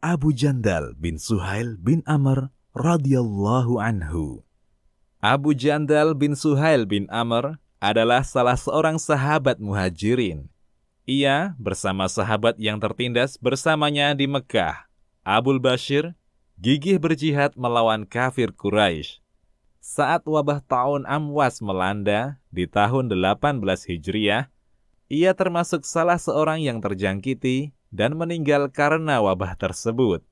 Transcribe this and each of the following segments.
Abu Jandal bin Suhail bin Amr radhiyallahu anhu. Abu Jandal bin Suhail bin Amr adalah salah seorang sahabat muhajirin. Ia bersama sahabat yang tertindas bersamanya di Mekah, Abul Bashir, gigih berjihad melawan kafir Quraisy. Saat wabah taun Amwas melanda di tahun 18 Hijriah, ia termasuk salah seorang yang terjangkiti dan meninggal karena wabah tersebut.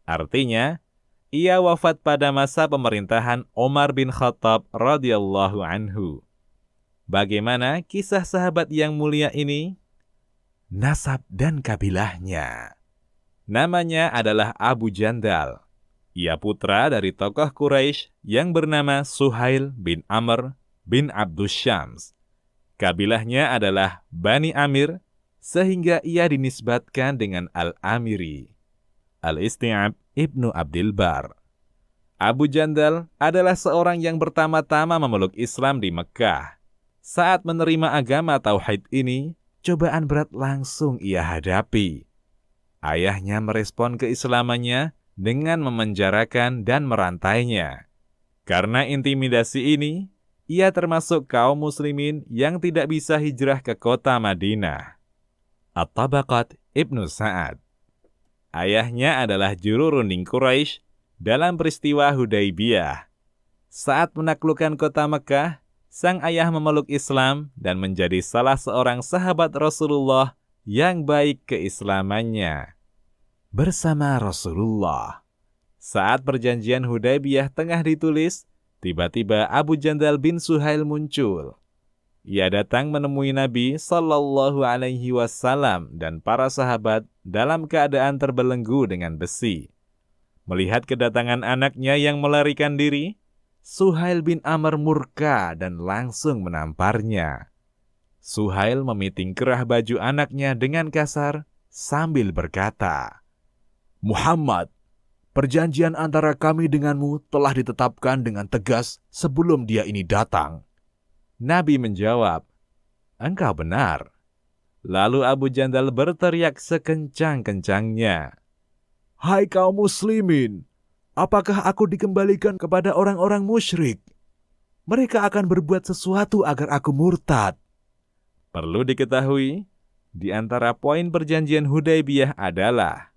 Artinya, ia wafat pada masa pemerintahan Umar bin Khattab radhiyallahu anhu. Bagaimana kisah sahabat yang mulia ini? Nasab dan kabilahnya. Namanya adalah Abu Jandal. Ia putra dari tokoh Quraisy yang bernama Suhail bin Amr bin Abdus Syams. Kabilahnya adalah Bani Amir, sehingga ia dinisbatkan dengan Al-Amiri. Al-Isti'ab Ibnu Abdil Bar. Abu Jandal adalah seorang yang pertama-tama memeluk Islam di Mekah. Saat menerima agama Tauhid ini, cobaan berat langsung ia hadapi. Ayahnya merespon keislamannya dengan memenjarakan dan merantainya. Karena intimidasi ini, ia termasuk kaum muslimin yang tidak bisa hijrah ke kota Madinah. At-Tabaqat Ibnu Sa'ad. Ayahnya adalah juru runding Quraisy dalam peristiwa Hudaybiyah. Saat menaklukkan kota Mekah, sang ayah memeluk Islam dan menjadi salah seorang sahabat Rasulullah yang baik keislamannya. Bersama Rasulullah. Saat perjanjian Hudaybiyah tengah ditulis, tiba-tiba Abu Jandal bin Suhail muncul. Ia datang menemui Nabi Sallallahu Alaihi Wasallam dan para sahabat dalam keadaan terbelenggu dengan besi. Melihat kedatangan anaknya yang melarikan diri, Suhail bin Amr murka dan langsung menamparnya. Suhail memiting kerah baju anaknya dengan kasar sambil berkata, "Muhammad, perjanjian antara kami denganmu telah ditetapkan dengan tegas sebelum dia ini datang." Nabi menjawab, "Engkau benar." Lalu Abu Jandal berteriak sekencang-kencangnya, "Hai kaum muslimin, apakah aku dikembalikan kepada orang-orang musyrik? Mereka akan berbuat sesuatu agar aku murtad." Perlu diketahui, di antara poin perjanjian Hudaybiyah adalah,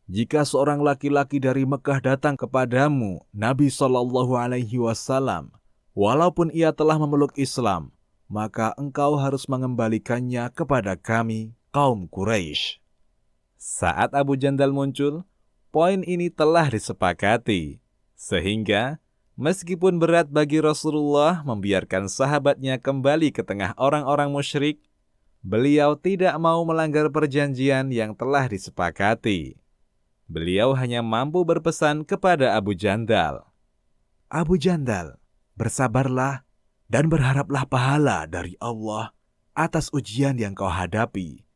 jika seorang laki-laki dari Mekah datang kepadamu, Nabi SAW, walaupun ia telah memeluk Islam, maka engkau harus mengembalikannya kepada kami, kaum Quraisy. Saat Abu Jandal muncul, poin ini telah disepakati. Sehingga, meskipun berat bagi Rasulullah membiarkan sahabatnya kembali ke tengah orang-orang musyrik, beliau tidak mau melanggar perjanjian yang telah disepakati. Beliau hanya mampu berpesan kepada Abu Jandal, "Abu Jandal, bersabarlah dan berharaplah pahala dari Allah atas ujian yang kau hadapi.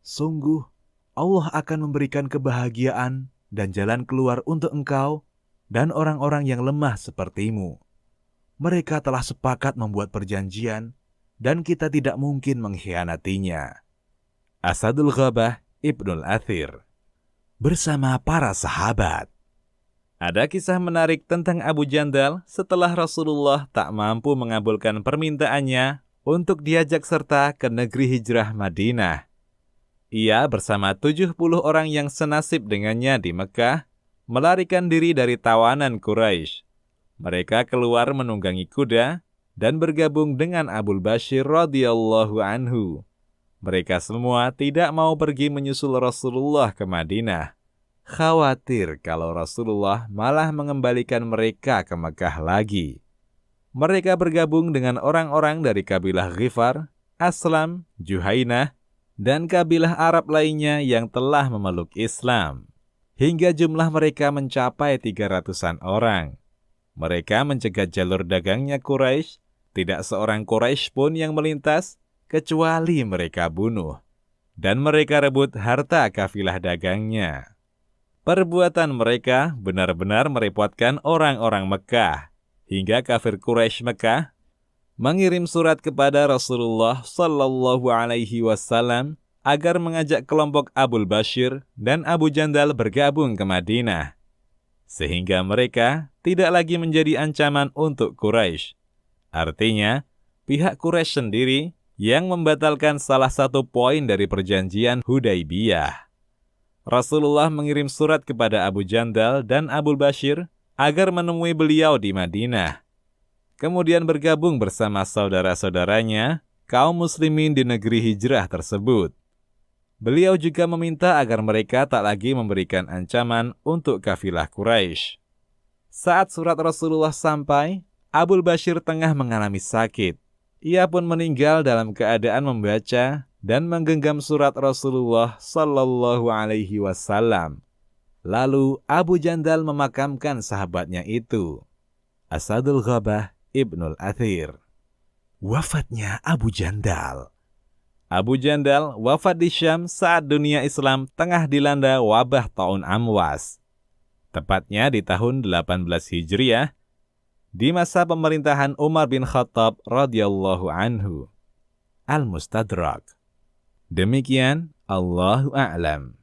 Sungguh, Allah akan memberikan kebahagiaan dan jalan keluar untuk engkau dan orang-orang yang lemah sepertimu. Mereka telah sepakat membuat perjanjian dan kita tidak mungkin mengkhianatinya." Asadul Ghabah Ibnul Athir. Bersama para sahabat. Ada kisah menarik tentang Abu Jandal setelah Rasulullah tak mampu mengabulkan permintaannya untuk diajak serta ke negeri hijrah Madinah. Ia bersama 70 orang yang senasib dengannya di Mekah melarikan diri dari tawanan Quraisy. Mereka keluar menunggangi kuda dan bergabung dengan Abul Bashir radhiyallahu anhu. Mereka semua tidak mau pergi menyusul Rasulullah ke Madinah. Khawatir kalau Rasulullah malah mengembalikan mereka ke Mekah lagi. Mereka bergabung dengan orang-orang dari kabilah Ghifar, Aslam, Juhainah, dan kabilah Arab lainnya yang telah memeluk Islam. Hingga jumlah mereka mencapai 300-an orang. Mereka mencegat jalur dagangnya Quraisy, tidak seorang Quraisy pun yang melintas, kecuali mereka bunuh. Dan mereka rebut harta kafilah dagangnya. Perbuatan mereka benar-benar merepotkan orang-orang Mekah, hingga kafir Quraisy Mekah mengirim surat kepada Rasulullah Sallallahu Alaihi Wasallam agar mengajak kelompok Abul Bashir dan Abu Jandal bergabung ke Madinah, sehingga mereka tidak lagi menjadi ancaman untuk Quraisy. Artinya, pihak Quraisy sendiri yang membatalkan salah satu poin dari perjanjian Hudaibiyah. Rasulullah mengirim surat kepada Abu Jandal dan Abul Bashir agar menemui beliau di Madinah, kemudian bergabung bersama saudara-saudaranya, kaum muslimin di negeri hijrah tersebut. Beliau juga meminta agar mereka tak lagi memberikan ancaman untuk kafilah Quraisy. Saat surat Rasulullah sampai, Abul Bashir tengah mengalami sakit. Ia pun meninggal dalam keadaan membaca dan menggenggam surat Rasulullah Sallallahu Alaihi Wasallam. Lalu Abu Jandal memakamkan sahabatnya itu, Asadul Ghabah Ibnul Athir. Wafatnya Abu Jandal. Abu Jandal wafat di Syam saat dunia Islam tengah dilanda wabah taun Amwas. Tepatnya di tahun 18 Hijriah, di masa pemerintahan Umar bin Khattab radhiyallahu anhu. Al-Mustadrak. Demikian, Allahu a'lam.